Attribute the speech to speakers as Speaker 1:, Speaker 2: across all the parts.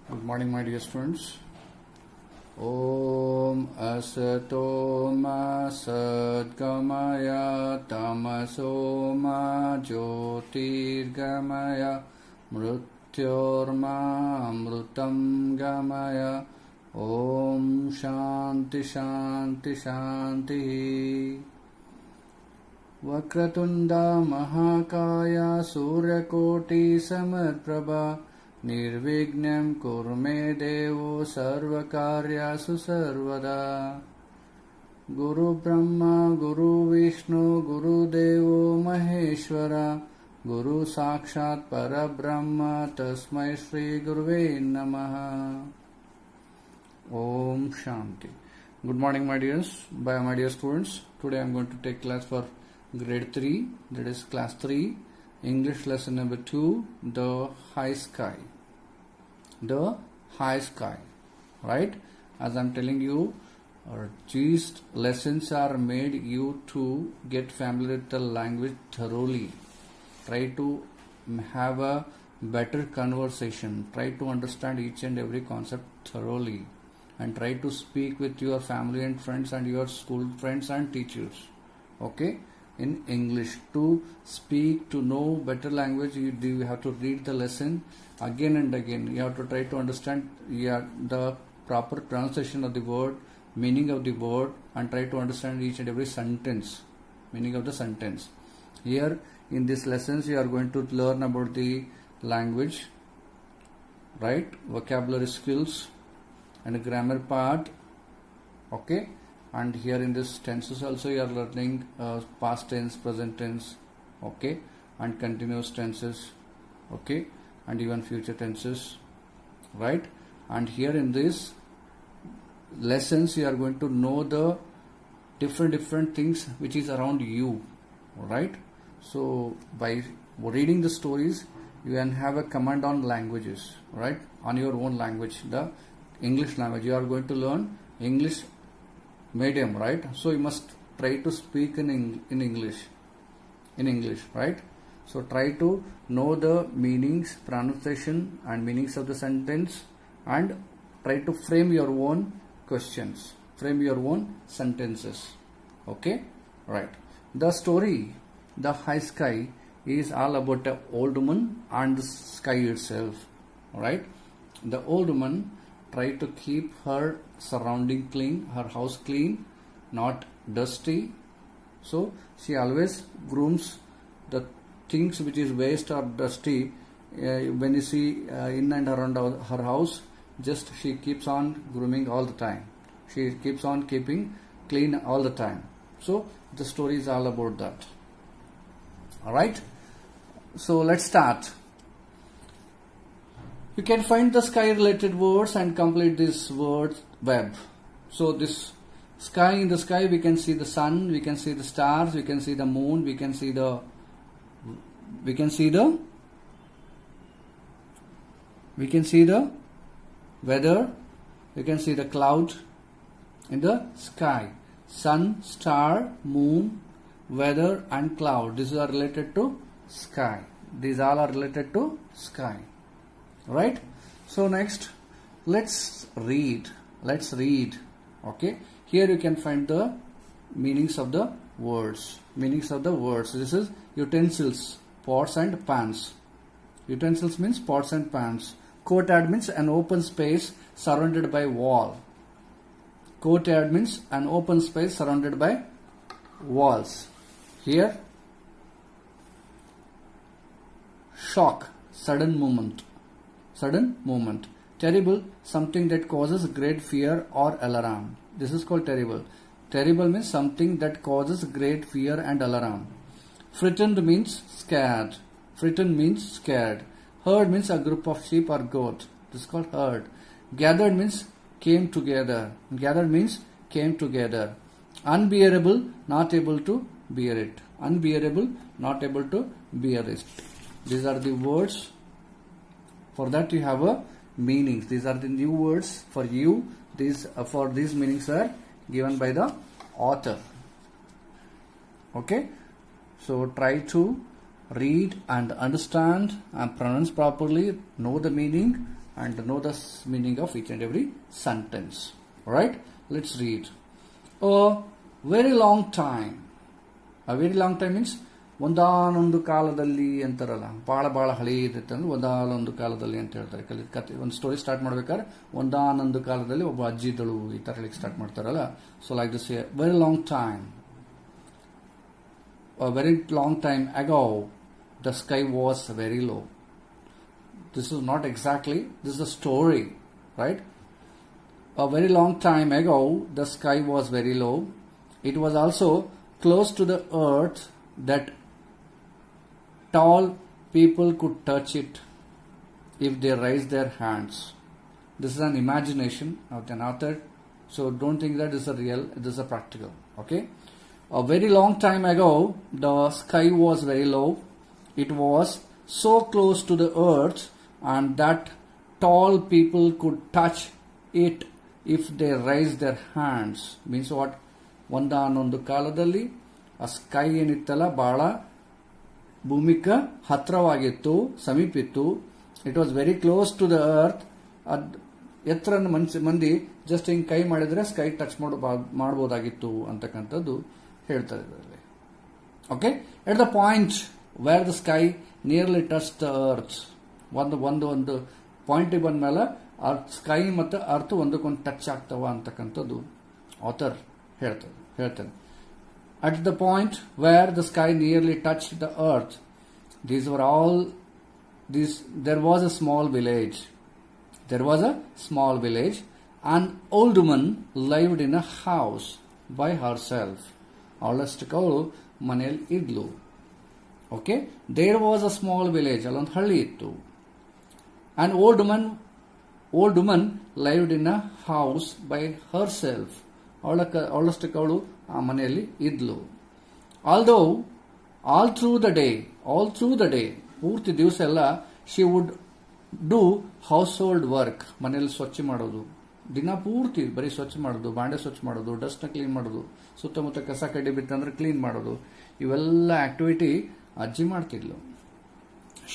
Speaker 1: Good morning, my dear students. Om Asato Ma Sadgamaya Tamaso Ma Jyotirgamaya Mrityorma Amrutam Gamaya Om Shanti Shanti Shanti Vakratunda Mahakaya Suryakoti Samarprabha Nirvignam kurme devo sarvakaryasu sarvada Guru Brahma Guru Vishnu Guru Devo Maheshwara Guru Sakshat Parabrahma Tasmai Shri Guruve Namaha Om Shanti. Good morning, my dear students. Today I am going to take class for grade 3, that is class 3, English lesson number 2, the high sky. The high sky, right? As I am telling you, these lessons are made you to get familiar with the language thoroughly. Try to have a better conversation. Try to understand each and every concept thoroughly. And try to speak with your family and friends and your school friends and teachers. Okay? In English. To speak, to know better language, you have to read the lesson again and again. You have to try to understand the proper pronunciation of the word, meaning of the word, and try to understand each and every sentence, meaning of the sentence. Here in these lessons you are going to learn about the language, right? Vocabulary skills and grammar part. Okay? And here in this tenses also you are learning past tense, present tense, okay, and continuous tenses, okay, and even future tenses, right? And here in this lessons you are going to know the different things which is around you, right? So by reading the stories you can have a command on languages, right? On your own language, the English language. You are going to learn English medium, right? So you must try to speak in English, right? So try to know the meanings, pronunciation and meanings of the sentence, and try to frame your own questions, frame your own sentences. Okay, right? The story, The High Sky, is all about the old woman and the sky itself, right? The old woman tried to keep her surrounding clean, her house clean, not dusty. So she always grooms the things which is waste or dusty. When you see in and around her house, just she keeps on grooming all the time. She keeps on keeping clean all the time. So the story is all about that. Alright? So let's start. You can find the sky related words and complete this word web. So this sky, in the sky we can see the sun, we can see the stars, we can see the moon, we can see the weather, we can see the cloud in the sky. Sun, star, moon, weather and cloud. These are related to sky. These all are related to sky. Right? So next, let's read. Okay? Here you can find the meanings of the words. This is utensils, pots and pans. Utensils means pots and pans. Courtyard means an open space surrounded by wall. Courtyard means an open space surrounded by walls. Here, shock, sudden movement. Terrible, something that causes great fear or alarm. This is called terrible. Terrible means something that causes great fear and alarm. Frightened means scared. Herd means a group of sheep or goat. This is called herd. Gathered means came together. Unbearable, not able to bear it. These are the words. For that you have a meanings. These are the new words for you. These meanings are given by the author. Okay. So try to read and understand and pronounce properly, know the meaning, and know the meaning of each and every sentence. Alright, let's read. A very long time. A very long time means ಒಂದಾನೊಂದು ಕಾಲದಲ್ಲಿ ಅಂತಾರಲ್ಲ, ಭಾಳ ಹಳೆಯದಿತ್ತು ಅಂದ್ರೆ ಒಂದಾನೊಂದು ಕಾಲದಲ್ಲಿ ಅಂತ ಹೇಳ್ತಾರೆ. ಕತೆ ಒಂದು ಸ್ಟೋರಿ ಸ್ಟಾರ್ಟ್ ಮಾಡ್ಬೇಕಾದ್ರೆ ಒಂದಾನೊಂದು ಕಾಲದಲ್ಲಿ ಒಬ್ಬ ಅಜ್ಜಿ ಇದ್ದಳು ಈ ತರ ಹೇಳಿ ಸ್ಟಾರ್ಟ್ ಮಾಡ್ತಾರಲ್ಲ. So like this very long time. A very long time ago, the sky was very low. This is not exactly, this is a story, right? A very long time ago, the sky was very low. It was also close to the earth that tall people could touch it if they raised their hands. This is an imagination of an author, so don't think that this is a real, this is a practical, okay? A very long time ago, the sky was very low. It was so close to the earth and that tall people could touch it if they raised their hands. Means what? ಒಂದಾನೊಂದು ಕಾಲದಲ್ಲಿ ಆ sky ಏನಿತ್ತಲ್ಲ ಬಹಳ ಭೂಮಿಕ ಹತ್ರವಾಗಿತ್ತು, ಸಮೀಪಿತ್ತು. It was very close to the earth. ಎತ್ತರ ಮಂದಿ ಜಸ್ಟ್ ಹಿಂಗ್ ಕೈ ಮಾಡಿದ್ರೆ ಸ್ಕೈ ಟಚ್ ಮಾಡಬಹುದಾಗಿತ್ತು ಅಂತಕ್ಕಂಥದ್ದು ಹೇಳ್ತಾರೆ ಇದರಲ್ಲಿ. Okay, at the point where the sky nearly touch the earth. ಒಂದು ಪಾಯಿಂಟ್ ಬಂದ ಮೇಲೆ ಸ್ಕೈ ಮತ್ತು ಅರ್ತ್ ಒಂದಕ್ಕೊಂದು ಟಚ್ ಆಗ್ತಾವ ಅಂತಕ್ಕಂಥದ್ದು ಆಥರ್ ಹೇಳ್ತಾರೆ. At the point where the sky nearly touched the earth, there was a small village. There was a small village. An old woman lived in a house by herself. ಅವಳಷ್ಟಕ್ಕವಳು ಮನೆಯಲ್ಲಿ ಇದ್ಲು. Okay, there was a small village. ಅಲ್ಲೊಂದು ಹಳ್ಳಿ ಇತ್ತು. An old woman lived in a house by herself. ಅವಳಷ್ಟಕ್ಕವಳು ಆ ಮನೆಯಲ್ಲಿ ಇದ್ಲು. All through the day ಪೂರ್ತಿ ದಿವಸ ಎಲ್ಲ she would do household work. ಮನೆಯಲ್ಲಿ ಸ್ವಚ್ಛ ಮಾಡೋದು, ದಿನ ಪೂರ್ತಿ ಬರೀ ಸ್ವಚ್ಛ ಮಾಡೋದು, ಬಾಂಡೆ ಸ್ವಚ್ಛ ಮಾಡೋದು, ಡಸ್ಟ್ ನ ಕ್ಲೀನ್ ಮಾಡೋದು, ಸುತ್ತಮುತ್ತ ಕಸ ಕಡ್ಡಿ ಬಿತ್ತಂದ್ರೆ ಕ್ಲೀನ್ ಮಾಡೋದು, ಇವೆಲ್ಲ ಆಕ್ಟಿವಿಟಿ ಅಜ್ಜಿ ಮಾಡ್ತಿದ್ಲು.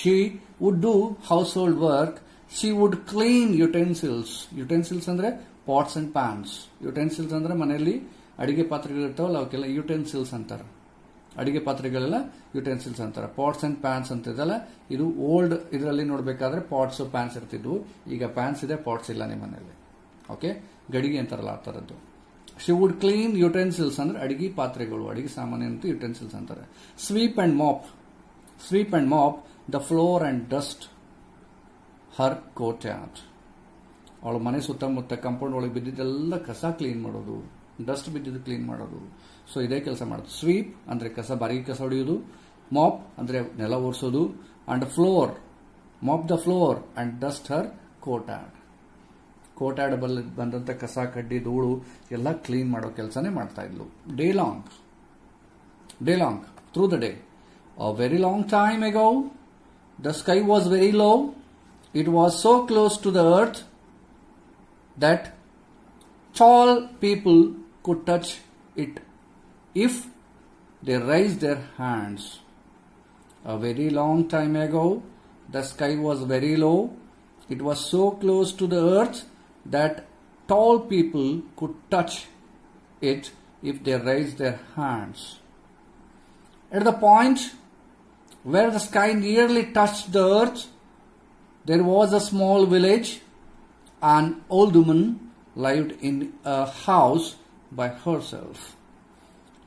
Speaker 1: She would do household work. She would clean utensils ಅಂದ್ರೆ ಪಾಟ್ಸ್ ಅಂಡ್ ಪ್ಯಾನ್ಸ್. ಯುಟೆನ್ಸಿಲ್ಸ್ ಅಂದ್ರೆ ಮನೆಯಲ್ಲಿ ಅಡಿಗೆ ಪಾತ್ರೆಗಳಿರ್ತಾವಲ್ಲ ಅವಕ್ಕೆಲ್ಲ ಯುಟೆನ್ಸಿಲ್ಸ್ ಅಂತಾರೆ. ಅಡಿಗೆ ಪಾತ್ರೆಗಳೆಲ್ಲ ಯುಟೆನ್ಸಿಲ್ಸ್ ಅಂತಾರೆ. ಪಾಟ್ಸ್ ಅಂಡ್ ಪ್ಯಾನ್ಸ್ ಅಂತಿದಲ್ಲ, ಇದು ಓಲ್ಡ್ ಇದರಲ್ಲಿ ನೋಡ್ಬೇಕಾದ್ರೆ ಪಾಟ್ಸ್ ಪ್ಯಾನ್ಸ್ ಇರ್ತಿದ್ವು. ಈಗ ಪ್ಯಾನ್ಸ್ ಇದೆ, ಪಾಟ್ಸ್ ಇಲ್ಲ ನಿಮ್ಮ ಮನೆಯಲ್ಲಿ. ಓಕೆ, ಗಡಿಗೆ ಅಂತಾರಲ್ಲ ಆ ತರದ್ದು. ಶಿ ವುಡ್ ಕ್ಲೀನ್ ಯುಟೆನ್ಸಿಲ್ಸ್ ಅಂದ್ರೆ ಅಡಿಗೆ ಪಾತ್ರೆಗಳು, ಅಡಿಗೆ ಸಾಮಾನ್ಯ ಅಂತ ಯುಟೆನ್ಸಿಲ್ಸ್ ಅಂತಾರೆ. Sweep and mop the floor and dust her courtyard. ಅವಳ ಮನೆ ಸುತ್ತಮುತ್ತ ಕಾಂಪೌಂಡ್ ಒಳಗೆ ಬಿದ್ದಿದ್ದೆಲ್ಲ ಕಸ ಕ್ಲೀನ್ ಮಾಡೋದು, ಡಸ್ಟ್ ಬಿದ್ದಿದ್ದು ಕ್ಲೀನ್ ಮಾಡೋದು. ಸೊ ಇದೇ ಕೆಲಸ ಮಾಡೋದು. ಸ್ವೀಪ್ ಅಂದ್ರೆ ಕಸ, ಬಾರಿಗೆ ಕಸ ಹೊಡೆಯೋದು. ಮಾಪ್ ಅಂದ್ರೆ ನೆಲ ಒರೆಸೋದು. And floor, mop the floor and dust her courtyard. Courtyard ಬಂದಂತ ಕಸ ಕಡ್ಡಿ ಧೂಳು ಎಲ್ಲ ಕ್ಲೀನ್ ಮಾಡೋ ಕೆಲಸನೇ ಮಾಡ್ತಾ ಇದ್ಲು. Day long through the day. A very long time ago, the sky was very low. It was so close to the earth that tall people could touch it if they raised their hands. A very long time ago, the sky was very low. It was so close to the earth that tall people could touch it if they raised their hands. At the point where the sky nearly touched the earth, there was a small village. An old woman lived in a house by herself.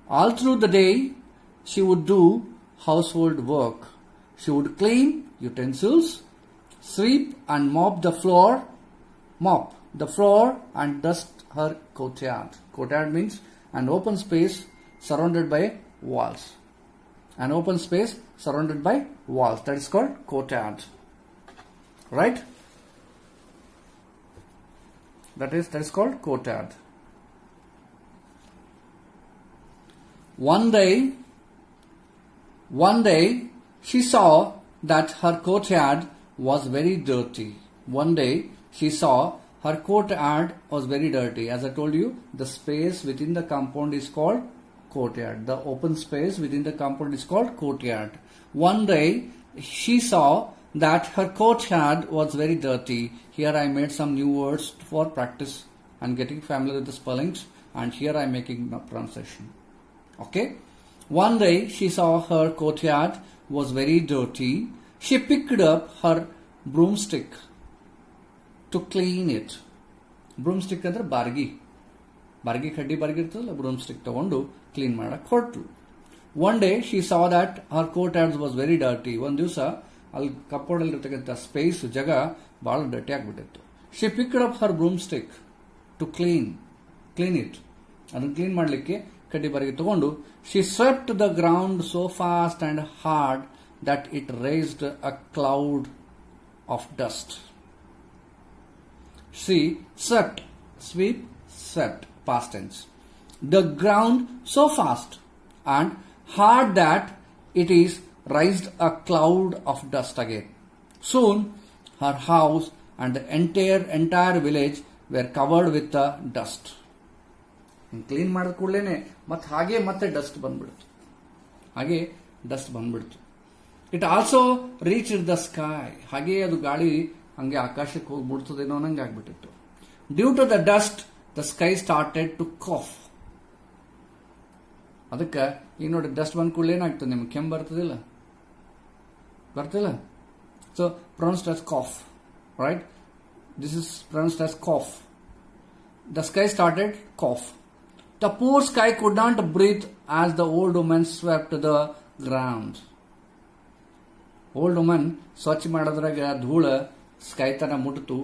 Speaker 1: All through the day, she would do household work. She would clean utensils, sweep and mop the floor and dust her courtyard. Courtyard means an open space surrounded by walls. An open space surrounded by walls. That is called courtyard. Right? That is called courtyard. One day, she saw that her courtyard was very dirty. One day, she saw her courtyard was very dirty. As I told you, the space within the compound is called courtyard. The open space within the compound is called courtyard. One day, she saw that her courtyard was very dirty. Here I made some new words for practice and getting familiar with the spellings, and here I am making my pronunciation. Okay? One day she saw her courtyard was very dirty. She picked up her broomstick to clean it. Broomstick ಅಂದ್ರೆ ಬಾರ್ಗಿ ಕಡ್ಡಿ ಬಾರ್ಗಿ ಇರ್ತದಲ್ಲ, ಬ್ರೂಮ್ಸ್ಟಿಕ್ ತಗೊಂಡು clean ಮಾಡಕ್ ಹೊರಟು. One day she saw that her courtyard was very dirty. ಒಂದ್ ದಿವಸ ಅಲ್ಲಿ ಕಪ್ಪೋಡಲ್ಲಿರ್ತಕ್ಕಂಥ ಸ್ಪೇಸ್ ಜಾಗ ಬಹಳ ಡರ್ಟಿ ಆಗ್ಬಿಟ್ಟಿತ್ತು. She picked up her broomstick to clean it. ಅದನ್ನ ಕ್ಲೀನ್ ಮಾಡಲಿಕ್ಕೆ ಕಡ್ಡಿ ಬಾರ್ಗಿ ತಗೊಂಡು she swept the ground so fast and hard that it raised a cloud of dust. She swept, past tense, the ground so fast and hard that it is raised a cloud of dust again. Soon her house and the entire village were covered with the dust. Clean ಮಾಡಿದ ಕೂಡಲೇ ಮತ್ತೆ dust ಬಂದ್ಬಿಡ್ತು. It also reach the sky. ಹಾಗೆ ಅದು ಗಾಳಿ ಹಂಗೆ ಆಕಾಶಕ್ಕೆ ಹೋಗಿ ಮುಡ್ತದೇನೋ ಅನ್ನಂಗೆ ಆಗ್ಬಿಟ್ಟಿತ್ತು. Due to the dust the sky started to cough. ಅದಕ್ಕೆ ಈಗ ನೋಡಿ, ಡಸ್ಟ್ ಬಂದ ಕೂಡಲೇ ಏನಾಗ್ತದೆ, ನಿಮ್ಗೆ ಕೆಮ್ಮು ಬರ್ತದಿಲ್ಲ. So pronounced as cough, right? This is pronounced as cough. The sky started cough. The poor sky could not breathe as the old woman swept the ground. Old woman ಸ್ವಚ್ಛ ಮಾಡೋದ್ರಾಗ ಧೂಳ ಸ್ಕೈ ತನ ಮುಟ್ಟಿತು.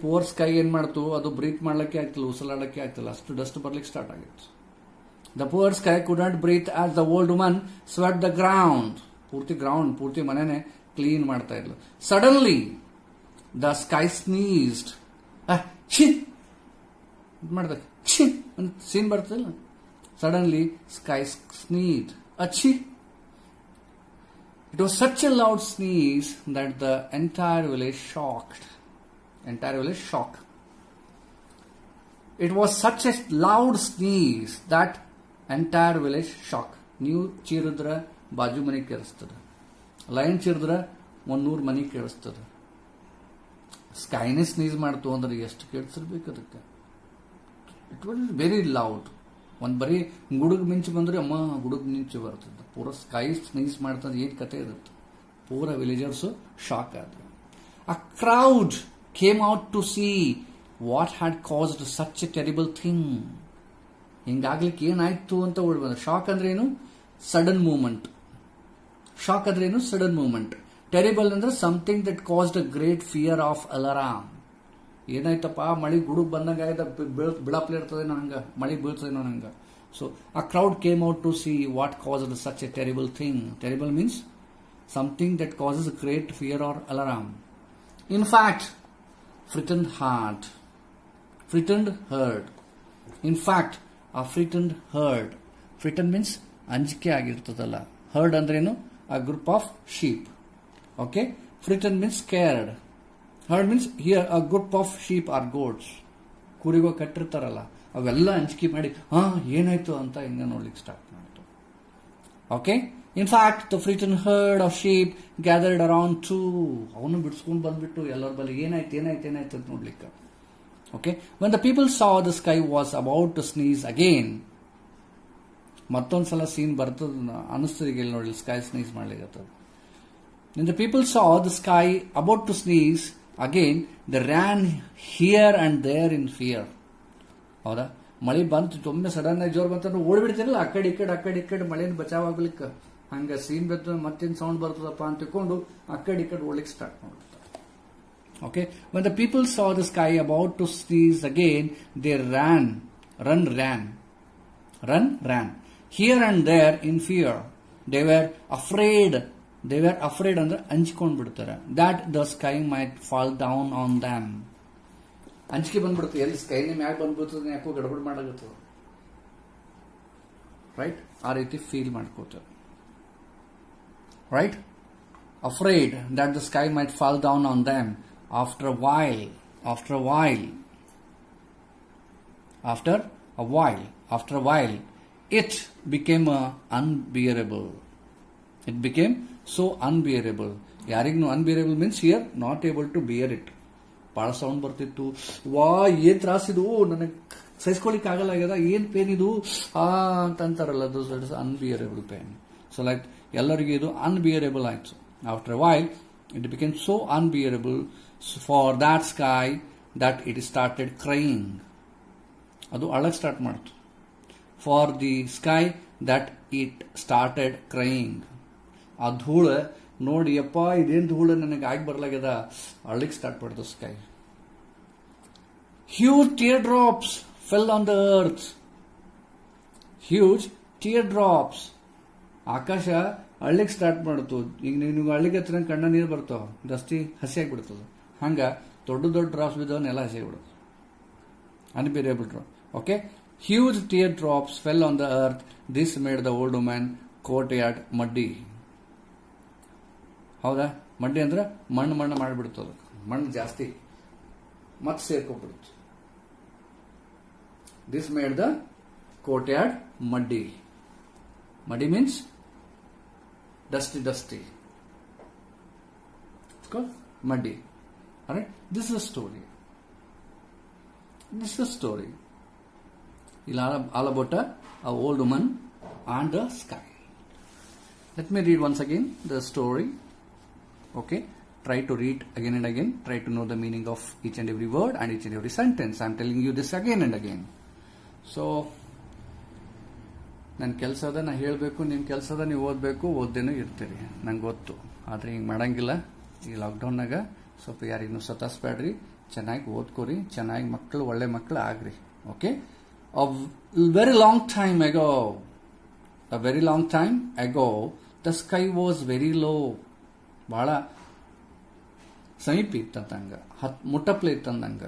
Speaker 1: ಪೂರ್ ಸ್ಕೈ ಏನ್ ಮಾಡ್ತು, ಅದು breathe ಮಾಡ್ಲಿಕ್ಕೆ ಆಗ್ತಿಲ್ಲ, ಉಸಿರಾಡಕ್ಕೆ ಆಗ್ತಿಲ್ಲ, ಅಷ್ಟು ಡಸ್ಟ್ ಬರ್ಲಿಕ್ಕೆ ಸ್ಟಾರ್ಟ್ ಆಗಿತ್ತು. The poor sky could not breathe as the old woman swept the ground. ಪೂರ್ತಿ ಮನೆನೆ ಕ್ಲೀನ್ ಮಾಡ್ತಾ ಇದ್ಲು. Suddenly the sky sneezed. ಮಾಡ್ದ ಸೀನ್ ಬರ್ತದಿಲ್ಲ. Suddenly sky sneezed. ಅಚ್ಚಿ. It was such a loud sneeze that the entire village shocked. It was such a loud sneeze that entire village shocked. ನೀವು ಚೀರಿದ್ರ ಬಾಜು ಮನೆ ಕೇಳಿಸ್ತದೆ, ಲೈನ್ ಚೀರಿದ್ರ 100 ಮನೆ ಕೇಳಿಸ್ತದೆ. ಸ್ಕೈನೇ ಸ್ನೀಸ್ ಮಾಡ್ತು ಅಂದ್ರೆ ಎಷ್ಟು ಕೇಳಿಸಿರ್ಬೇಕು ಅದಕ್ಕೆ. It was very loud. ಒಂದ್ ಬರೀ ಗುಡುಗ್ ಮಿಂಚು ಬಂದ್ರೆ ಅಮ್ಮ ಗುಡುಗ್ ಮಿಂಚು ಬರ್ತದೆ. ಪೂರ ಸ್ಕೈ ಸ್ನೀಸ್ ಮಾಡ್ತದೆ, ಏನ್ ಕತೆ ಇರುತ್ತೆ. ಪೂರ ವಿಲೇಜರ್ಸ್ ಶಾಕ್ ಆದ್ರು. A crowd came out to see what had caused such a terrible thing. ಹಿಂಗಾಗ್ಲಿಕ್ಕೆ ಏನಾಯ್ತು ಅಂತ ಓಡಿ ಬಂದ. ಶಾಕ್ ಅಂದ್ರೆ ಏನು? Sudden movement. ಟೆರಿಬಲ್ ಅಂದ್ರೆ something that caused a great fear of alarm. ಏನಾಯ್ತಪ್ಪ, ಮಳಿ ಗುಡುಗ್ ಬಂದಂಗ ಬಿಳಪ್ಲೆ ಇರ್ತದೇನೋ ಹಂಗ, ಮಳಿ ಬೀಳ್ತದೇನೋ ಹಂಗ. So a crowd came out to see what caused such a terrible thing. Terrible means something that causes great fear or alarm. In fact, frightened heard. Frightened means ಅಂಜಿಕೆ ಆಗಿರ್ತದಲ್ಲ. Heard ಅಂದ್ರೇನು? a group of sheep. Okay? Frightened means scared. Herd means here a group of sheep or goats. ಕುರಿಗೋ ಕಟ್ಟಿರ್ತಾರಲ್ಲ, ಅವೆಲ್ಲ ಅಂಜಿಕೆ ಮಾಡಿ ಏನಾಯ್ತು ಅಂತ ಹಿಂಗ ನೋಡ್ಲಿಕ್ಕೆ ಸ್ಟಾರ್ಟ್ ಮಾಡ್ತು. Okay. In fact the frightened herd of sheep gathered around too. ಅವನು ಬಿಡಿಸ್ಕೊಂಡು ಬಂದ್ಬಿಟ್ಟು ಎಲ್ಲರ ಬಳಿ ಏನಾಯ್ತು ಅಂತ ನೋಡ್ಲಿಕ್ಕೆ. Okay. When the people saw the sky was about to sneeze again. ಮತ್ತೊಂದ್ಸಲ ಸೀನ್ ಬರ್ತದ ಅನಿಸ್ತದೆ ಈಗ ನೋಡಿ, ಸ್ಕೈ ಸ್ನೀಸ್ ಮಾಡ್ಲಿಕ್ಕೆ. When the people saw the sky about to sneeze again, they ran here and there in fear. ಹೌದಾ? ಮಳೆ ಬಂತು, ಒಮ್ಮೆ ಸಡನ್ ಆಗಿ ಜೋರ್ ಬಂತಂದ್ರೆ ಓಡ್ಬಿಡ್ತಿರಲ್ಲ, ಆ ಕಡೆ ಈ ಕಡೆ ಮಳೆಯಿಂದ ಬಚಾವ್ ಆಗ್ಲಿಕ್ಕೆ. ಹಂಗ ಸೀನ್ ಬರ್ತದ, ಮತ್ತೇನ್ ಸೌಂಡ್ ಬರ್ತದಪ್ಪ ಅಂತ ತಿಳ್ಕೊಂಡು ಆ ಕಡೆ ಈ ಕಡೆ ಓಡ್ಲಿಕ್ಕೆ ಸ್ಟಾರ್ಟ್ ಮಾಡ್ಬಿಡ್ತಾರೆ. Okay. When the people saw the sky about to sneeze again, they ran here and there in fear. They were afraid ಅಂದ್ರೆ ಅಂಜಿಕೊಂಡ್ ಬಿಡ್ತಾರೆ. That the sky might fall down on them. ಅಂಜಿಕೆ ಬಂದ್ಬಿಡುತ್ತೆ, ಎಲ್ಲಿ ಸ್ಕೈನೇ ಮ್ಯಾಗ ಬಂದ್ಬಿಡ್ತದೆ, ಯಾಕೋ ಗಡಬಡ ಮಾಡಾಗತ್ತದ. ರೈಟ್? ಆ ರೀತಿ ಫೀಲ್ ಮಾಡ್ಕೋತಾರೆ. Right? Afraid that the sky might fall down on them. After a while, it became unbearable. It became so unbearable. ಯಾರಿಗೂ unbearable means here not able to bear it. ಬಹಳ ಸೌಂಡ್ ಬರ್ತಿತ್ತು, ವಾ ಏನ್ ತ್ರಾಸಿದು, ನನಗೆ ಸಹಿಸ್ಕೊಳಿಕ್ ಆಗಲ್ಲ, ಏನ್ ಪೇನ್ ಇದು ಅಂತ ಅಂತಾರಲ್ಲ, those it is unbearable pain. So like ಎಲ್ಲರಿಗೂ ಇದು ಅನ್ಬಿಯರೇಬಲ್ ಆಯ್ತು. After while it became so unbearable for that sky that it started crying. ಅದು ಅಳಕ್ ಸ್ಟಾರ್ಟ್ ಮಾಡ್ತು. For the sky that it started crying. ಆ ಧೂಳ ನೋಡಿ, ಅಪ್ಪ ಇದೇನ್ ಧೂಳ ನನಗೆ ಆಗಿ ಬರ್ಲಾಗ್ಯದ, ಅಳ್ಳಿಕ್ ಸ್ಟಾರ್ಟ್ ಮಾಡ್ತು sky. Huge tear drops fell on the earth. Huge tear drops. ಆಕಾಶ ಅಳ್ಳಿಕ್ ಸ್ಟಾರ್ಟ್ ಮಾಡ್ತು. ಈಗ ನೀವು ಅಳ್ಳಿಗೆ ಹತ್ರ ಕಣ್ಣ ನೀರು ಬರ್ತಾವ, ಜಾಸ್ತಿ ಹಸಿ ಆಗಿಬಿಡ್ತದ. ಹಂಗ ದೊಡ್ಡ ದೊಡ್ಡ ಡ್ರಾಪ್ಸ್ ಬಿದ್ದವನ್ನೆಲ್ಲ ಹಸಿ ಆಗಿಬಿಡುತ್ತೆ. Unbearable drop. Okay, huge tear drops fell on the earth. This made the old woman courtyard muddy. ಹೌದಾ, ಮಡ್ಡಿ ಅಂದ್ರೆ ಮಣ್ಣು ಮಾಡಿಬಿಡ್ತದ, ಮಣ್ಣು ಜಾಸ್ತಿ ಮತ್ತೆ ಸೇರ್ಕೊಂಡ್ಬಿಡುತ್ತೆ. This made the courtyard muddy. Muddy means dusty. It's called muddy. Alright, this is a story. All about a old woman and the sky. Let me read once again the story. Okay, try to read again and again. Try to know the meaning of each and every word and each and every sentence. I'm telling you this again and again. So ನನ್ನ ಕೆಲಸದ ನಾ ಹೇಳಬೇಕು, ನಿಮ್ಮ ಕೆಲಸದ ನೀವು ಓದಬೇಕು, ಓದ್ದೇನೂ ಇರ್ತೀರಿ, ನಂಗೆ ಗೊತ್ತು. ಆದರೆ ಹಿಂಗೆ ಮಾಡಂಗಿಲ್ಲ. ಈ ಲಾಕ್ಡೌನ್ನಾಗ ಸ್ವಲ್ಪ ಯಾರಿಗೂ ಸತಾಯಿಸ್ಬೇಡ್ರಿ, ಚೆನ್ನಾಗಿ ಓದ್ಕೋರಿ, ಚೆನ್ನಾಗಿ ಮಕ್ಕಳು, ಒಳ್ಳೆ ಮಕ್ಕಳು ಆಗ್ರಿ. Okay, a very long time ago the sky was very low. ಭಾಳ ಸಮೀಪ ಇತ್ತಂದಂಗ, ಮುಟ್ಟಪ್ಲೆ ಇತ್ತಂದಂಗ.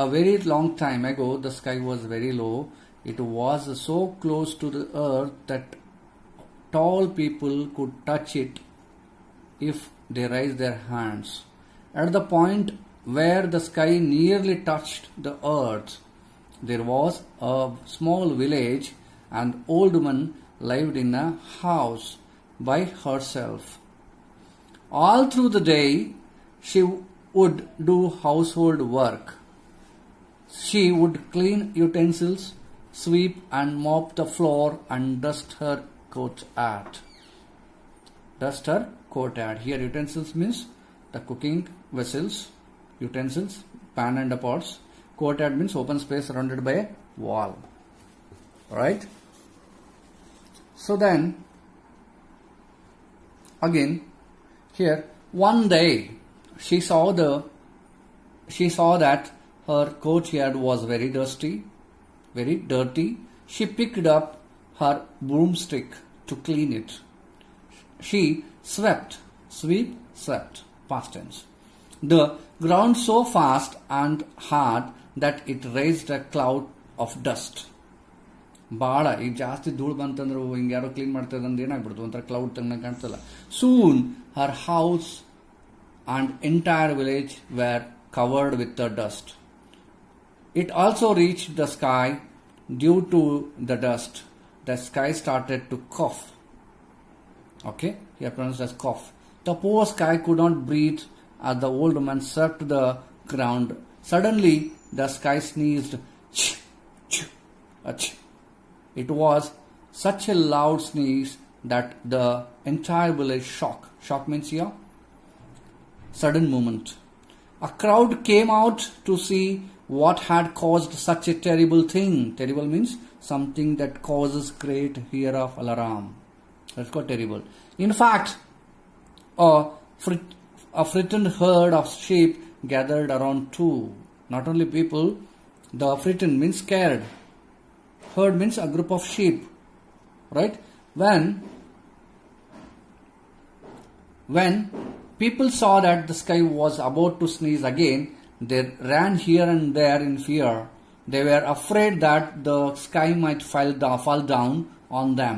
Speaker 1: A very long time ago the sky was very low. It was so close to the earth that tall people could touch it if they raised their hands. At the point where the sky nearly touched the earth, there was a small village, and old woman lived in a house by herself. All through the day she would do household work. She would clean utensils, sweep and mop the floor, and dust her courtyard. Here utensils means the cooking vessels, utensils, pan and the pots. Courtyard means open space surrounded by a wall. Right? So then, again, here, one day, she saw that her courtyard was very dirty. She picked up her broomstick to clean it. She swept, past tense, the ground so fast and hard that it raised a cloud of dust. ಭಾಳ ಈಗ ಜಾಸ್ತಿ ಧೂಳು ಬಂತಂದ್ರೆ ಹಿಂಗೆ ಯಾರೋ clean ಮಾಡ್ತಾರೆ ಅಂದ್ರೆ ಏನಾಗ್ಬಿಡ್ತು, ಒಂಥರ cloud Thanga ಕಾಣ್ತಲ್ಲ. Soon her house and entire village were covered with the dust. It also reached the sky. Due to the dust, the sky started to cough. Okay, here pronounced as cough. The poor sky could not breathe as the old woman sat to the ground. Suddenly, the sky sneezed. It was such a loud sneeze that the entire village shocked. Shock means here, sudden movement. A crowd came out to see what had caused such a terrible thing. Terrible means something that causes great fear of alarm. That's called terrible. In fact, a frightened herd of sheep gathered around too. Not only people, the frightened means scared. Herd means a group of sheep. Right? When people saw that the sky was about to sneeze again, they ran here and there in fear. They were afraid that the sky might fall down on them.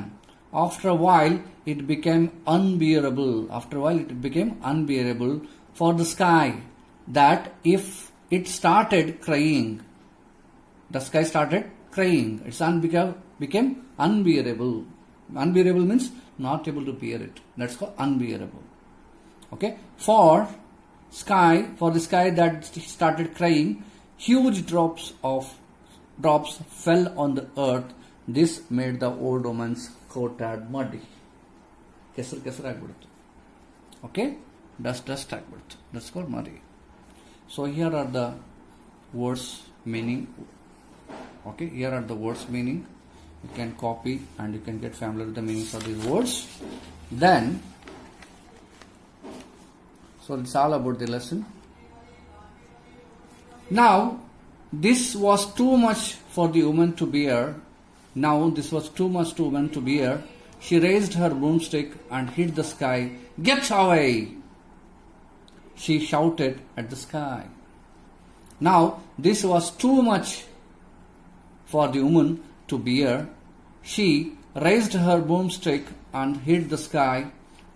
Speaker 1: After a while, it became unbearable. For the sky, that if it started crying, the sky started crying. It became unbearable. Unbearable means not able to bear it. That's called unbearable. Okay. For the sky that started crying, huge drops fell on the earth. This made the old woman's courtyard muddy. Kesar agbiಡ್ತು. Okay, dust agbiಡ್ತು. That's called muddy. So here are the words meaning. Okay, here are the words meaning. You can copy and you can get familiar with the meanings of these words. Then, so it's all about the lesson. Now, this was too much for the woman to bear. Now, this was too much to woman to bear. She raised her broomstick and hit the sky. Get away! She shouted at the sky. Now, this was too much for the woman to bear. She raised her broomstick and hit the sky.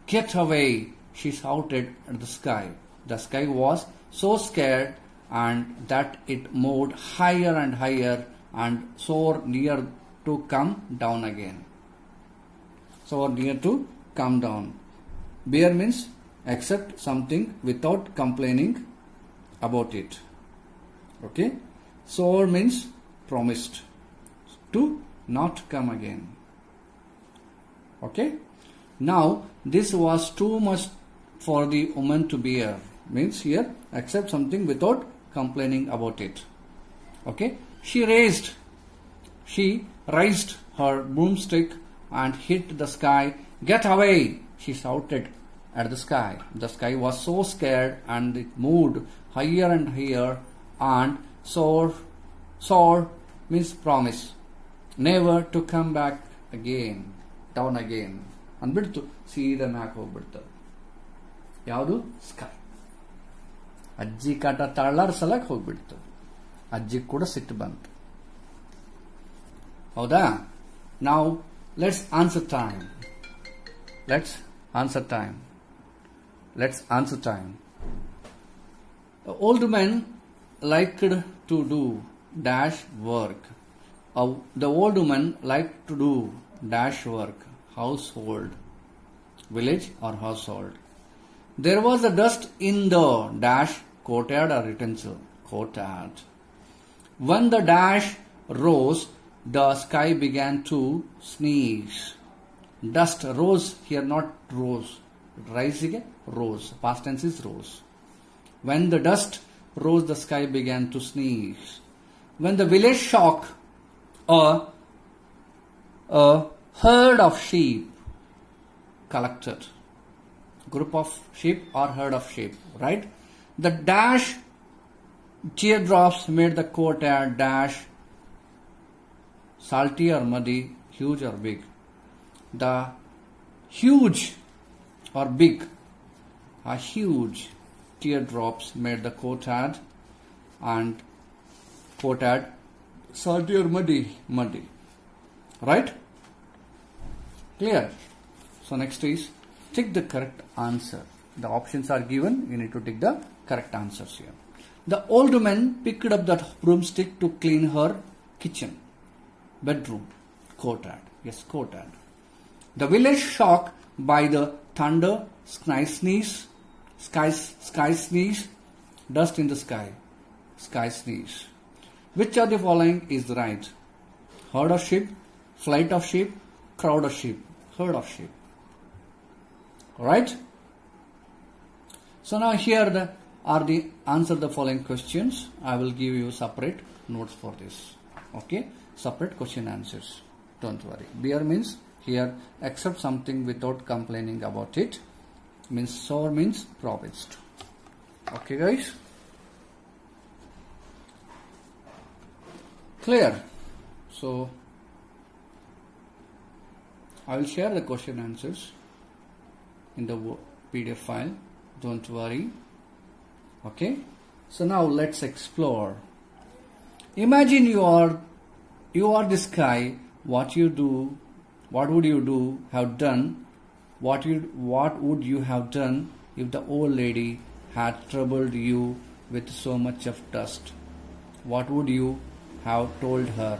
Speaker 1: Get away! She shouted at the sky. The sky was so scared and that it moved higher and higher and soared near to come down again. So near to come down. Bear means accept something without complaining about it. Okay. Soar means promised to not come again. Okay. Now this was too much for the woman to bear. Means here accept something without complaining about it. Okay. She raised her broomstick and hit the sky. Get away! She shouted at the sky. The sky was so scared and it moved higher and higher and soar means promise. Never to come back again. Down again. ಅಂದ್ಬಿಡ್ತು ಸೀದಾ ಮ್ಯಾಕ್ ಹೋಗ್ಬಿಡ್ತದೆ. ಯಾವುದು? Sky. ಅಜ್ಜಿ ಕಾಟ ತಾಳಾರ್ಸಲಕ್ಕೆ ಹೋಗ್ಬಿಡ್ತು. ಅಜ್ಜಿ ಕೂಡ ಸಿಟ್ಟು ಬಂತು. ಹೌದಾ? Now let's answer time. Let's answer time. The old man liked to do dash work. The old woman liked to do dash work. Household. Village or household. There was a dust in the dash courtyard or utensil. Courtyard. When the dash rose, the sky began to sneeze. Dust rose here, not rose. Rise again, rose. Past tense is rose. When the dust rose, the sky began to sneeze. When the village shock, a herd of sheep collected. Group of sheep or herd of sheep, right? The dash teardrops made the courtyard dash salty or muddy, huge or big. The huge or big, huge teardrops made the courtyard salty or muddy. Right? Clear? So next is tick the correct answer. The options are given. You need to tick the correct answers here. The old woman picked up the broomstick to clean her kitchen, bedroom, courtyard. Yes, courtyard. The village shocked by the thunder, sky sneeze, dust in the sky, sky sneeze. Which of the following is right? Herd of sheep, flight of sheep, crowd of sheep, herd of sheep. Alright? So now here are the answer the following questions. I will give you separate notes for this. Okay? Separate question answers. Don't worry. Bear means here accept something without complaining about it. Means sour means promised. Okay guys? Clear? So I will share the question answers in the PDF file. Don't worry. Okay? So now let's explore. Imagine you are the sky. What would you do? Have done? What would you have done if the old lady had troubled you with so much of dust? What would you have told her?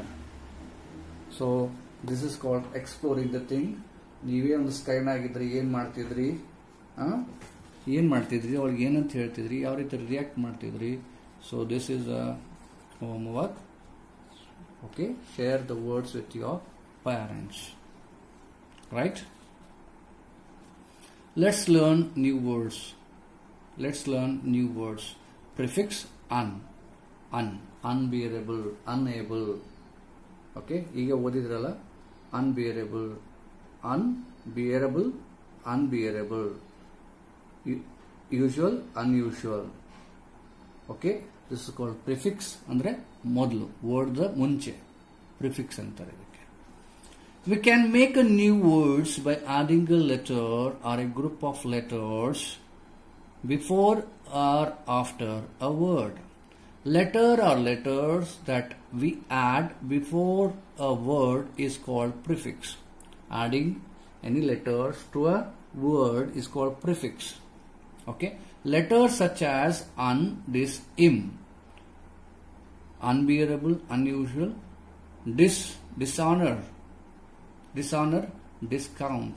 Speaker 1: So this is called exploring the thing. ನೀವೇ ಒಂದು ಸ್ಕೈನ ಆಗಿದ್ರಿ ಏನು ಮಾಡ್ತಿದ್ರಿ? ಏನು ಮಾಡ್ತಿದ್ರಿ? ಅವ್ರಿಗೆ ಏನಂತ ಹೇಳ್ತಿದ್ರಿ? ಯಾವ ರೀತಿ ರಿಯಾಕ್ಟ್ ಮಾಡ್ತಿದ್ರಿ? So this is a home work. Okay, share the words with your parents. Right? Let's learn new words. Prefix unbearable, unable. Okay, ಈಗ ಓದಿದ್ರಲ್ಲ, unbearable, usual, unusual. Okay, this is called prefix. ಅಂದ್ರೆ ಮೊದಲು word ಮುಂಚೆ prefix ಅಂತಾರೆ. We can make a new words by adding a letter or a group of letters before or after a word. Letter or letters that we add before a word is called prefix. Adding any letters to a word is called prefix. Okay? Letters such as this, im, unbearable, unusual, dishonor, discount,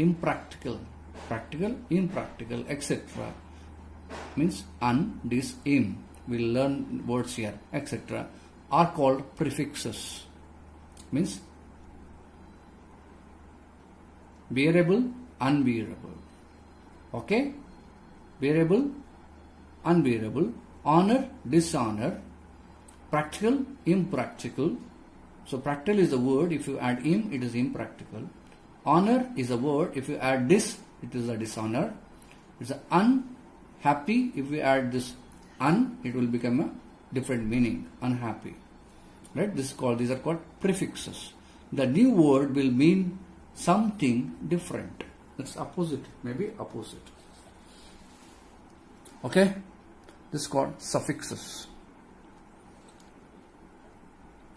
Speaker 1: impractical, practical, impractical, etc. Means im. We'll learn words here, etc. are called prefixes. Means bearable, unbearable. Okay? Bearable, unbearable, honor, dishonor, practical, impractical. So practical is the word, if you add im, it is impractical. Honor is a word, if you add this, it is a dishonor. It's unhappy, if you add this it will become a different meaning, unhappy. Right? These are called prefixes. The new word will mean something different. That's opposite, maybe opposite. Okay? This is called suffixes.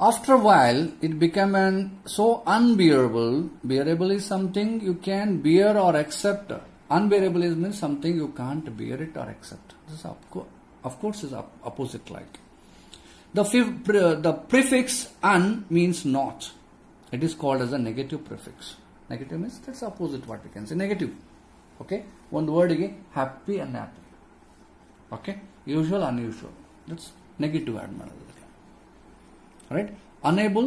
Speaker 1: After a while, it became so unbearable. Bearable is something you can bear or accept. Unbearable means something you can't bear it or accept. This is of course is opposite like. The prefix un means not. It is called as a negative prefix. Negative means that's opposite what we can say. Negative. Okay? One word again, happy, unhappy. Okay? Usual, unusual. That's negative add ಮಾಡೋದು. Right? Unable,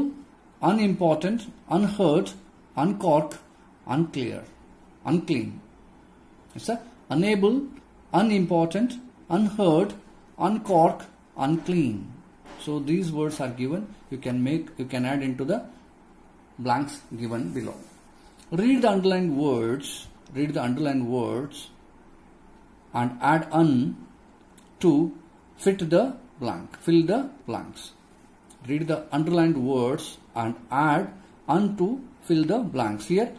Speaker 1: unimportant, unheard, uncork, unclear, unclean. Yes, sir? Unable, unimportant, unheard, uncork, unclean. So these words are given. You can add into the blanks given below. Read the underlined words and add un to fill the blanks. Read the underlined words and add un to fill the blanks. Here,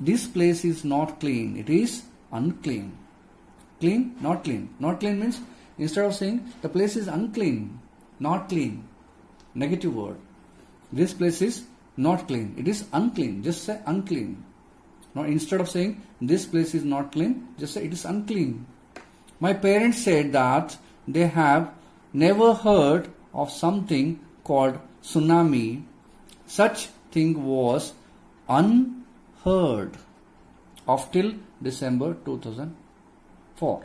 Speaker 1: this place is not clean. It is unclean. Clean, not clean. Not clean means instead of saying the place is unclean, not clean, negative word. This place is not clean. It is unclean. Just say unclean. Now, instead of saying this place is not clean, just say it is unclean. My parents said that they have never heard of something called tsunami. Such thing was unheard of till December 2004.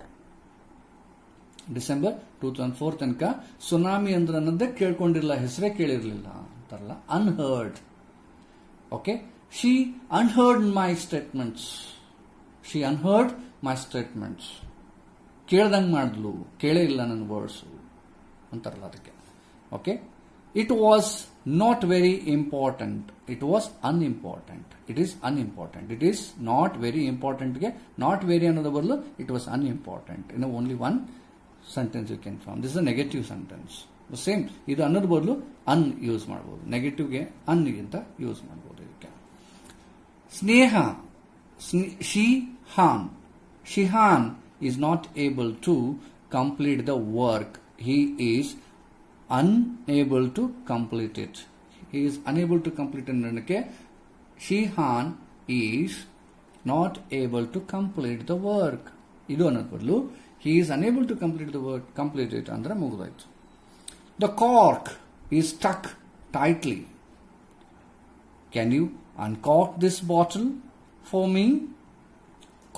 Speaker 1: December 2004 ತನಕ tsunami ಅಂದ್ರೆ ಅನ್ನೋದೇ ಕೇಳ್ಕೊಂಡಿರಲಿಲ್ಲ, ಹೆಸರೇ ಕೇಳಿರಲಿಲ್ಲ ಅಂತಾರಲ್ಲ, unheard. Okay? She unheard my statements. ಕೇಳ್ದಂಗೆ ಮಾಡಿದ್ಲು, ಕೇಳೇ ಇಲ್ಲ ನನ್ನ words ಅಂತಾರಲ್ಲ ಅದಕ್ಕೆ. Okay? It was not very important. It was unimportant. It is unimportant. It is not very important. Not very ಅನ್ನೋದು ಬದಲು it was unimportant. Only one sentence you can form. This is a negative sentence. The same. ಇದು ಅನ್ನೋದು ಬದಲು un use ಮಾಡಬಹುದು. ನೆಗೆಟಿವ್ಗೆ un ಗಿಂತ use ಮಾಡಬಹುದು ಇದಕ್ಕೆ. ಸ್ನೇಹ. Shihan is not able to complete the work. He is unable to complete it. He is unable to complete it. Shihan is not able to complete the work. ಇದು ಅನ್ನೋದು ಬದಲು he is unable to complete it ಅಂದ್ರೆ ಮುಗಿದಾಯ್ತು. The cork is stuck tightly. Can you uncork this bottle for me.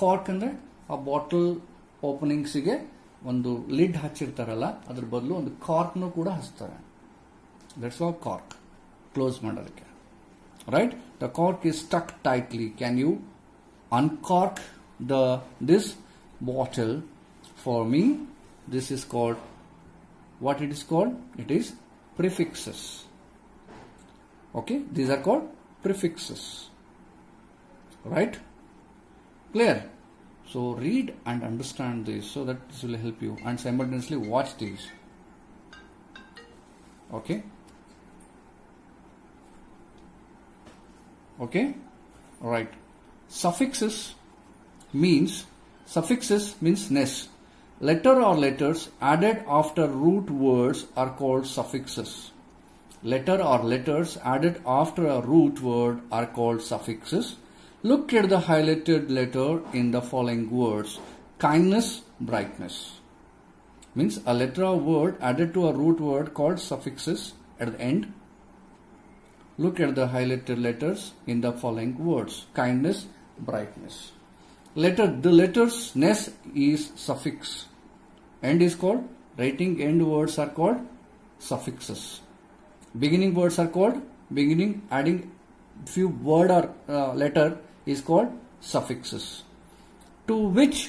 Speaker 1: Cork ಅಂದರೆ ಆ bottle ಓಪನಿಂಗ್ಸಿಗೆ ಒಂದು lid ಹಚ್ಚಿರ್ತಾರಲ್ಲ, ಅದ್ರ ಬದಲು ಒಂದು ಕಾರ್ಕ್ನು ಕೂಡ ಹಚ್ತಾರೆ. ದಟ್ಸ್ ವಾಟ್ ಕಾರ್ಕ್, ಕ್ಲೋಸ್ ಮಾಡೋದಕ್ಕೆ. Right, the cork is stuck tightly. Can you uncork this bottle for me? This is called, what it is called? It is prefixes. Okay, these are called prefixes. Right? Clear? So read and understand this so that this will help you, and simultaneously watch these. Okay? Okay? Right. Suffixes means ness. Letter or letters added after root words are called suffixes. Letter or letters added after a root word are called suffixes. Look at the highlighted letter in the following words. Kindness, brightness. Means a letter or word added to a root word called suffixes at the end. Look at the highlighted letters in the following words. Kindness, brightness. The letter's ness is suffix. End is called, writing end words are called suffixes. Beginning words are called, adding few word or letter is called suffixes. To which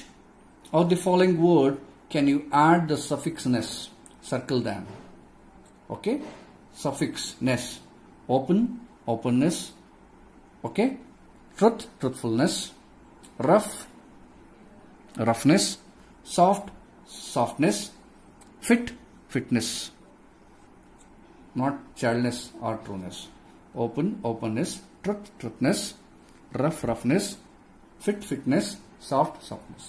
Speaker 1: of the following word can you add the suffix ness? Circle them. Okay? Suffix ness. Open, openness. Okay? Truth, truthfulness. Rough, roughness. Soft, softness. Fit, fitness. Not childness or trueness. Open, openness. Truth, truthness. Rough, roughness. Fit, fitness. Soft, softness.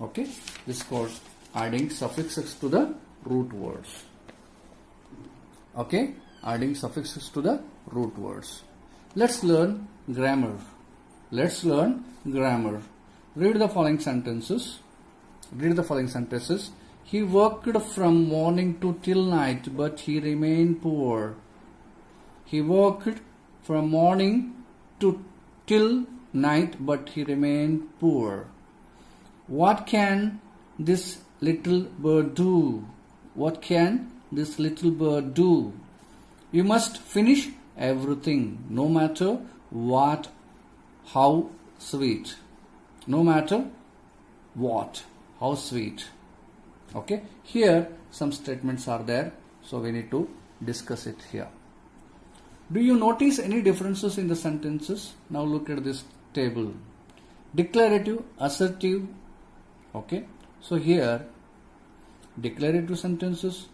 Speaker 1: Okay? This is called adding suffixes to the root words. Okay? Adding suffixes to the root words. Let's learn grammar. Let's learn grammar. Read the following sentences. He worked from morning to till night, but he remained poor. He worked from morning to till night, but he remained poor. What can this little bird do? What can this little bird do? You must finish everything, no matter what, how sweet. No matter what, how sweet. Okay, here some statements are there, so we need to discuss it here. Do you notice any differences in the sentences? Now look at this table. Declarative, assertive. Okay, so here declarative sentences,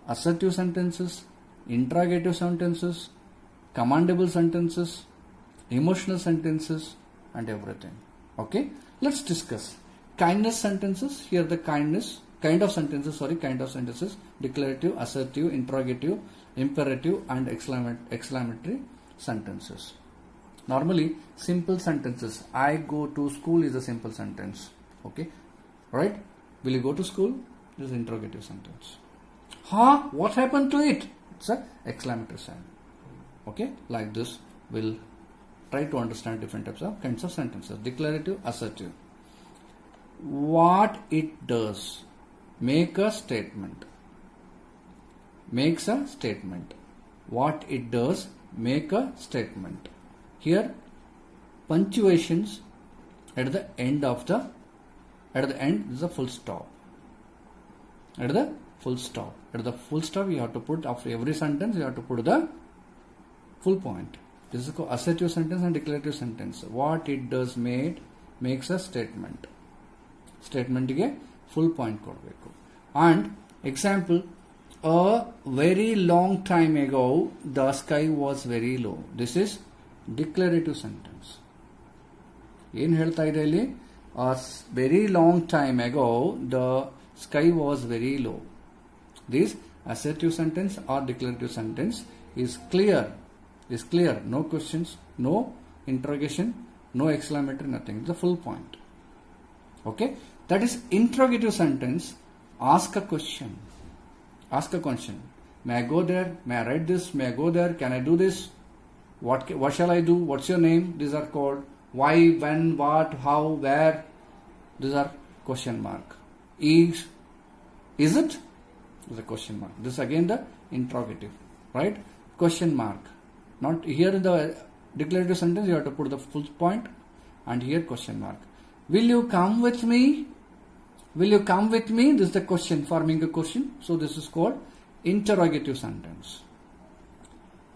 Speaker 1: assertive sentences, interrogative sentences, commandable sentences, emotional sentences, and everything. Okay, let's discuss. Kindness sentences. Here the kind of sentences, declarative, assertive, interrogative, imperative, and exclamatory sentences. Normally simple sentences. I go to school is a simple sentence. Okay, right? Will you go to school? This is interrogative sentence. What happened to it? It's a exclamatory sign. Okay, like this we'll try to understand different kinds of sentences. Declarative, assertive. What it does. Make a statement. Makes a statement. What it does. Make a statement. Here punctuations at the end is a full stop. At the full stop you have to put, after every sentence you have to put the full point. This is called assertive sentence and declarative sentence. What it does makes a statement. Statement ಗೆ full point ಕೊಡಬೇಕು. And example, a very long time ago the sky was very low. This is declarative sentence. ಏನು ಹೇಳ್ತಾ ಇದೆ ಇಲ್ಲಿ? A very long time ago the sky was very low. This assertive sentence or declarative sentence is clear. No questions, no interrogation, no exclamatory, nothing. It's a full point. Okay, that is interrogative sentence. Ask a question. May I go there? May I write this? May I go there? Can I do this? What shall I do? What's your name? These are called why, when, what, how, where. These are question mark. Is it? Is a question mark. This again the interrogative, right? Question mark. Not here in the declarative sentence you have to put the full point, and here question mark. Will you come with me? Will you come with me? This is the question forming a question. So this is called interrogative sentence.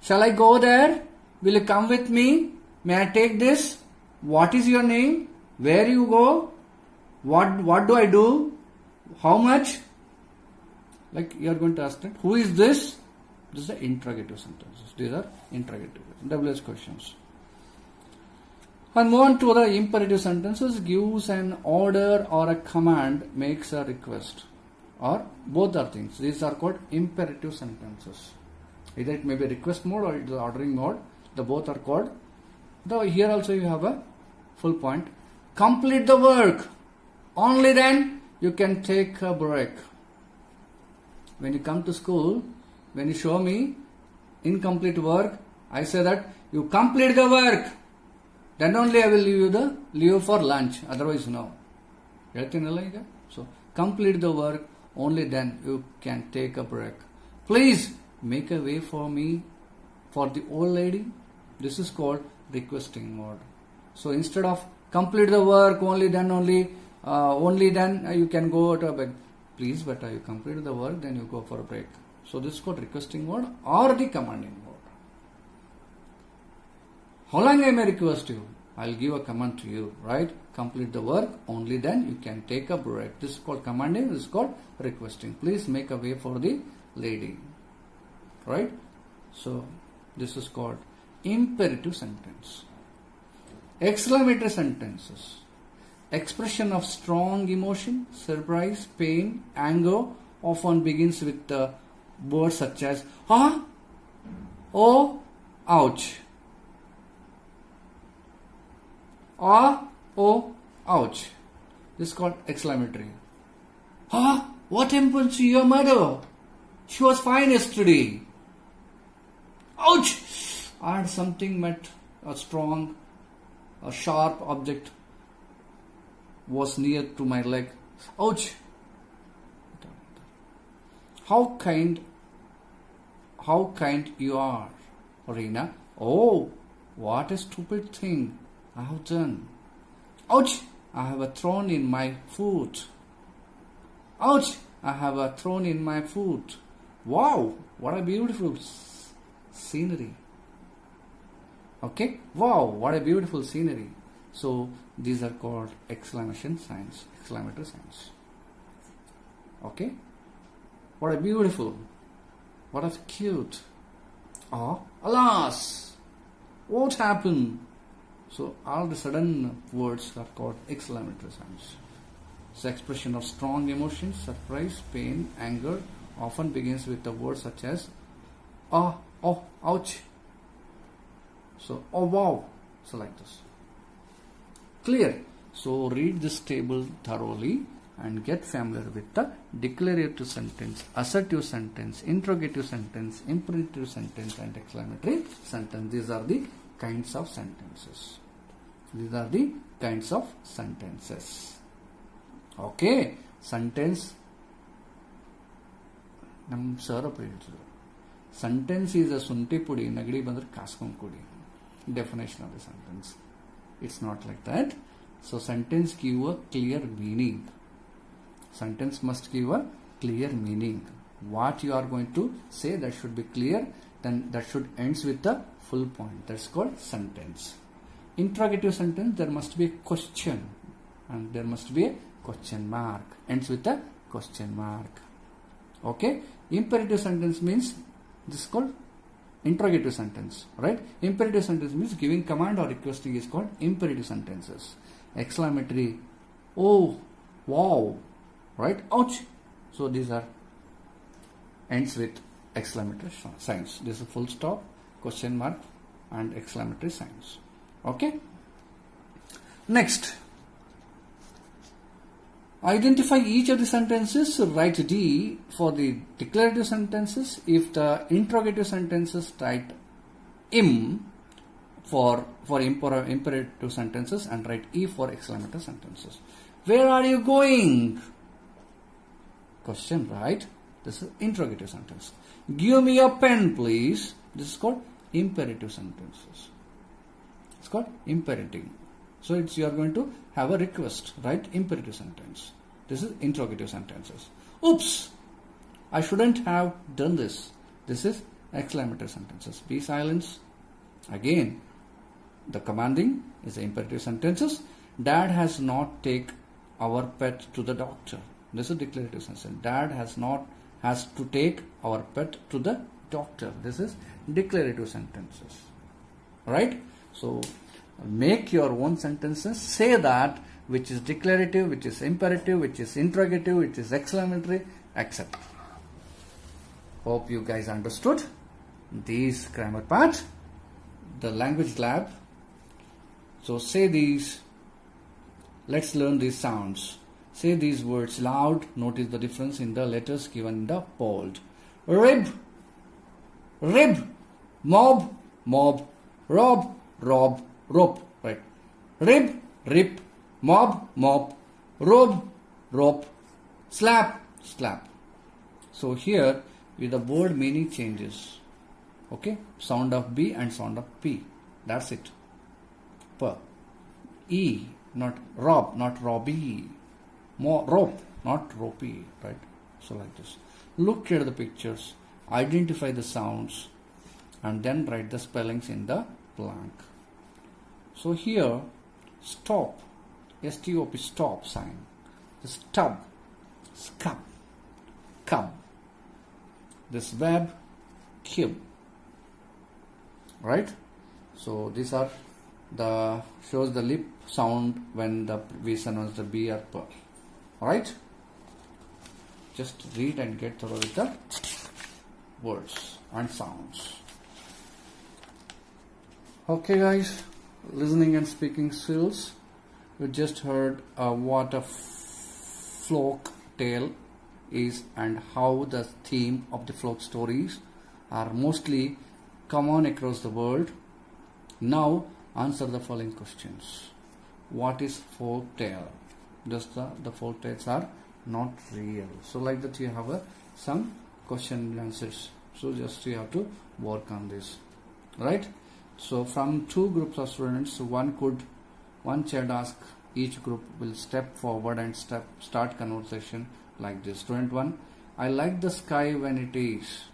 Speaker 1: Shall I go there? Will you come with me? May I take this? What is your name? Where you go? What do I do? How much? Like you are going to ask that. Who is this? This is the interrogative sentences. These are interrogative WH questions. And move on to the imperative sentences. Gives an order or a command, makes a request, or both are things. These are called imperative sentences. Either it may be request mode or it is ordering mode. The both are called. Though here also you have a full point. Complete the work. Only then you can take a break. When you come to school, when you show me incomplete work, I say that you complete the work. Then only I will leave you for lunch. Otherwise, no. So, complete the work. Only then you can take a break. Please make a way for me, for the old lady. This is called requesting mode. So, instead of complete the work, only then you can go to a break. Please, but you complete the work, then you go for a break. So, this is called requesting mode or the commanding mode. How long I may request you? I'll give a command to you, right? Complete the work, only then you can take a break. This is called commanding, this is called requesting. Please make a way for the lady, right? So, this is called imperative sentence. Exclamatory sentences. Expression of strong emotion, surprise, pain, anger often begins with words such as "huh," "oh," "ouch." "Ah," "oh," "ouch." This is called exclamatory. "Huh? What happened to your mother? She was fine yesterday." "Ouch!" I had something met a strong, a sharp object was near to my leg. Ouch! How kind you are, Reena. Oh, what a stupid thing I have done. Ouch! I have a thorn in my foot. Ouch! I have a thorn in my foot. Wow! What a beautiful scenery. Okay? Wow! What a beautiful scenery. So, these are called exclamation signs, exclamatory signs. Okay? What a beautiful, what a cute. Oh, alas! What happened? So, all the sudden words are called exclamatory signs. So, expression of strong emotions, surprise, pain, anger often begins with the words such as oh, ouch. So, oh wow. So, like this. Clear? So, read this table thoroughly and get familiar with the declarative sentence, assertive sentence, interrogative sentence, imperative sentence, and exclamatory sentence. These are the kinds of sentences. These are the kinds of sentences. Okay? Sentence. Nam sir sentence is a sunti pudi, nagadi bandar kaskam kudi. Definition of the sentence. It's not like that. So, sentence give a clear meaning. Sentence must give a clear meaning. What you are going to say, that should be clear. Then that should ends with the full point. That's called sentence. Interrogative sentence, there must be a question. And there must be a question mark. Ends with a question mark. Okay? Imperative sentence means, this is called interrogative sentence, right? Imperative sentence means giving command or requesting is called imperative sentences. Exclamatory, oh, wow, right? Ouch. So these are ends with exclamatory signs. This is full stop, question mark, and exclamatory signs. Okay. Next, identify each of the sentences. Write D for the declarative sentences. If the interrogative sentences, write im. imperative sentences and write E for exclamatory sentences. Where are you going? Question, right? This is interrogative sentence. Give me a pen, please. This is called imperative sentences. It's called imperative. So you are going to have a request, right? Imperative sentence. This is interrogative sentences. Oops! I shouldn't have done this. This is exclamatory sentences. Be silent. Again, the commanding is the imperative sentences. Dad has not take our pet to the doctor. This is declarative sentence. Dad has to take our pet to the doctor. This is declarative sentences. Right? So make your own sentences. Say that which is declarative, which is imperative, which is interrogative, which is exclamatory, etc. Hope you guys understood these grammar parts. The language lab. So say these. Let's learn these sounds. Say these words loud. Notice the difference in the letters given in the bold. Rib, rib, mob, mob, rob, rob, rope. Right. Rib, rip, mob, mob, robe, rope, slap, slap. So here with the word meaning changes. Okay. Sound of B and sound of P. That's it. P. E. Not rob, not robbie. Rope, not ropey, right? So like this. Look at the pictures, identify the sounds, and then write the spellings in the blank. So here, stop, S-T-O-P, stop sign. The stub, scub, cub. This web, cube. Right? So these are shows the lip sound when we pronounce the B or P. Alright? Just read and get through with the words and sounds. Okay guys, listening and speaking skills. You just heard what a folk tale is and how the theme of the folk stories are mostly common across the world. Now answer the following questions. What is folk tale? Just the folk tales are not real. So like that you have some question answers. So just you have to work on this. Right? So from two groups of students, one child ask, each group will step forward and start conversation like this. Student 1, I like the sky when it is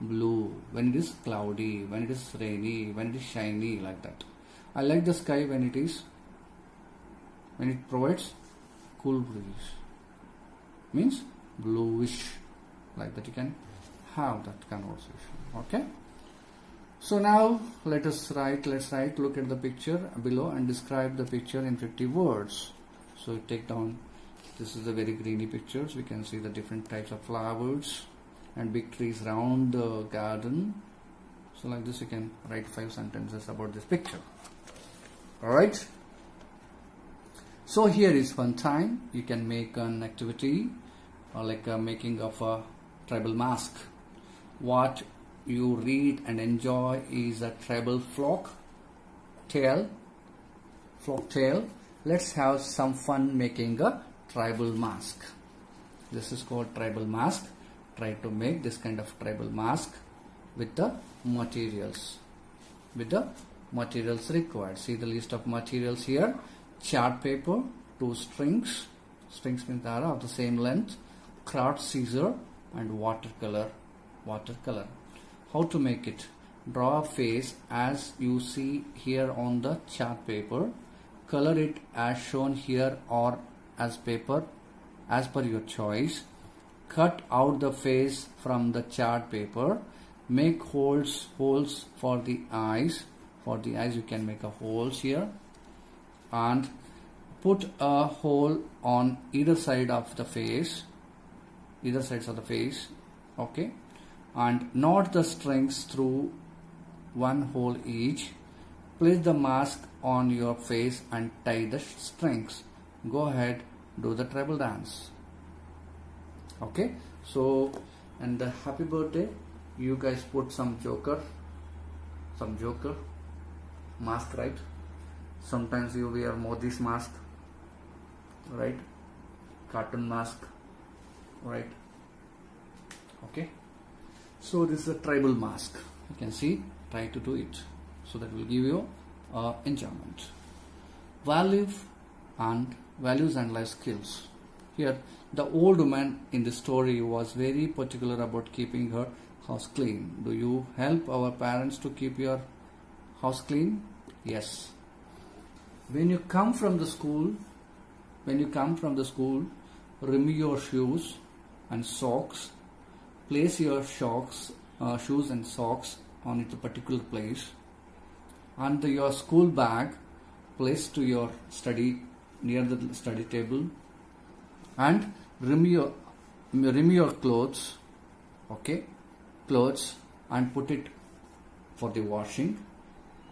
Speaker 1: blue, when it is cloudy, when it is rainy, when it is shiny, like that. I like the sky when it provides cool breeze. Means bluish, like that you can have that conversation. Okay. So now let's write, look at the picture below and describe the picture in 50 words. So take down, this is the very greeny pictures. We can see the different types of flowers and big trees around the garden. So like this you can write 5 sentences about this picture. Alright. So here is one time you can make an activity like making of a tribal mask. What you read and enjoy is a tribal folk tale. Let's have some fun making a tribal mask. This is called tribal mask. Try to make this kind of tribal mask with the materials. Required. See the list of materials here. Chart paper, 2 strings. Strings means they are of the same length. Craft scissor and watercolor. How to make it? Draw a face as you see here on the chart paper. Color it as shown here or as paper as per your choice. Cut out the face from the chart paper. Make holes for the eyes. For the eyes you can make a holes here. And put a hole on either side of the face. Either sides of the face. Okay. And knot the strings through 1 hole each. Place the mask on your face and tie the strings. Go ahead, do the tribal dance. Okay. So, and the happy birthday, you guys put some joker some joker mask, right? Sometimes you wear Modi's mask, right? Cartoon mask, right? Okay, so this is a tribal mask. You can see, try to do it, so that will give you enjoyment. Values and life skills. Here, the old woman in the story was very particular about keeping her house clean. Do you help our parents to keep your house clean? Yes. When you come from the school, remove your shoes and socks. Place your shoes and socks on a particular place. And your school bag place to your near the study table. And remove your clothes, and put it for the washing.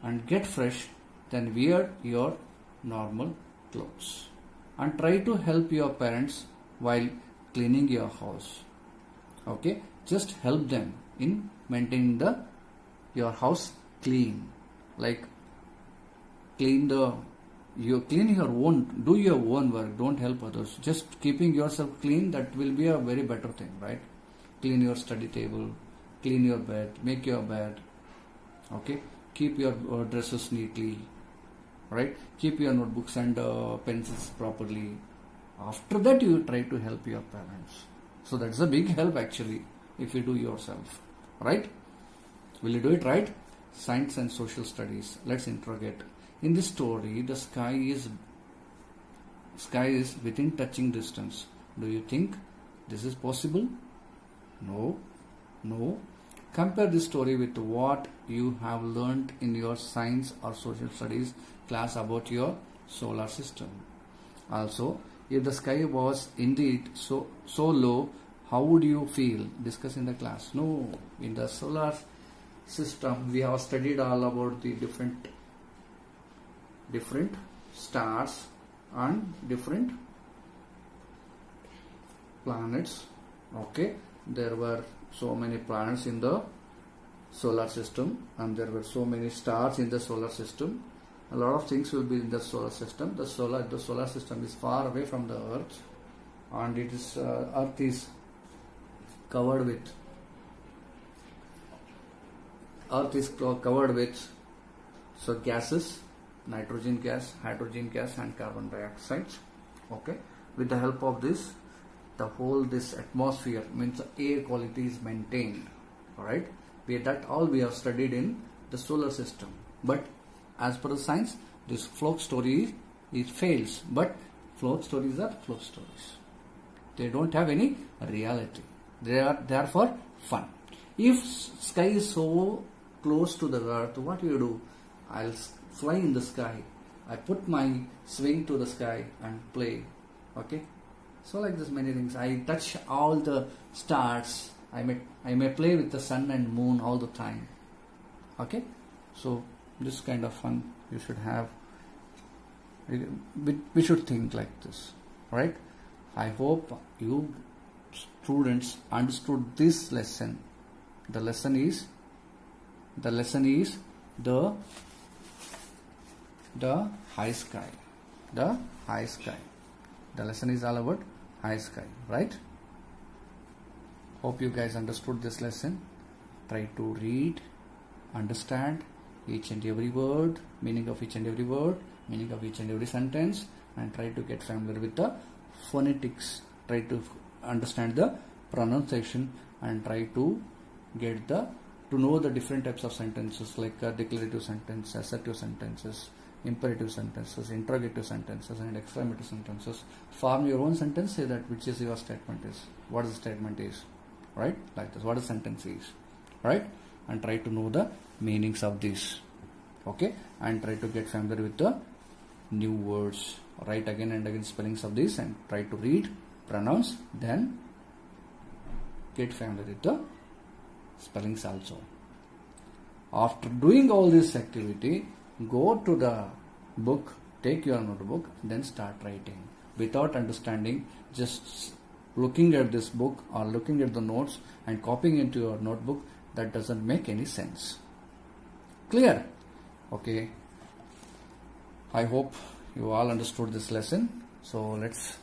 Speaker 1: And get fresh. Then wear your normal clothes. And try to help your parents while cleaning your house. Okay, just help them in maintaining your house clean. Like do your own work. Don't help others. Just keeping yourself clean, that will be a very better thing, right? Clean your study table, clean your bed, make your bed. Okay, keep your dresses neatly, right? Keep your notebooks and pencils properly. After that, you try to help your parents. So that's a big help actually, if you do yourself, right? Will you do it, right? Science and social studies. Let's interrogate. In this story, the sky is within touching distance. Do you think this is possible? No. Compare this story with what you have learned in your science or social studies class about your solar system. Also, if the sky was indeed so low, how would you feel? Discuss in the class. No, in the solar system we have studied all about the different stars and different planets. Okay, there were so many planets in the solar system, and there were so many stars in the solar system. A lot of things will be in the solar system. The solar system is far away from the Earth, and Earth is covered with gases, nitrogen gas, hydrogen gas, and carbon dioxide. Okay, with the help of this atmosphere, means the air quality is maintained. All right, we have studied in the solar system. But as per the science, this folk story fails. But folk stories are folk stories. They don't have any reality. They are for fun. If sky is so close to the earth, what do you do? I'll fly in the sky. I put my swing to the sky and play. Okay. So like this, many things. I touch all the stars. I may play with the sun and moon all the time. Okay. So this kind of fun you should have. We should think like this, right? I hope you students understood this lesson. The lesson is the high sky. The high sky. The lesson is all about high sky, right? Hope you guys understood this lesson. Try to read, understand each and every word, meaning of each and every word, meaning of each and every sentence, and try to get familiar with the phonetics. Try to understand the pronunciation and try to get to know the different types of sentences, like declarative sentences, assertive sentences, imperative sentences, interrogative sentences, and exclamative sentences. Form your own sentence. Say that which is your statement is. What the statement is, right? Like this. What the sentence is, right? And try to know the meanings of this. Okay, and try to get familiar with the new words. Write again and again spellings of this and try to read, pronounce, then get familiar with the spellings also. After doing all this activity, go to the book, take your notebook, then start writing. Without understanding, just looking at this book or looking at the notes and copying into your notebook, that doesn't make any sense. Clear? Okay. I hope you all understood this lesson. So let's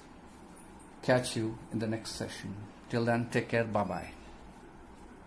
Speaker 1: catch you in the next session. Till then, take care. Bye bye.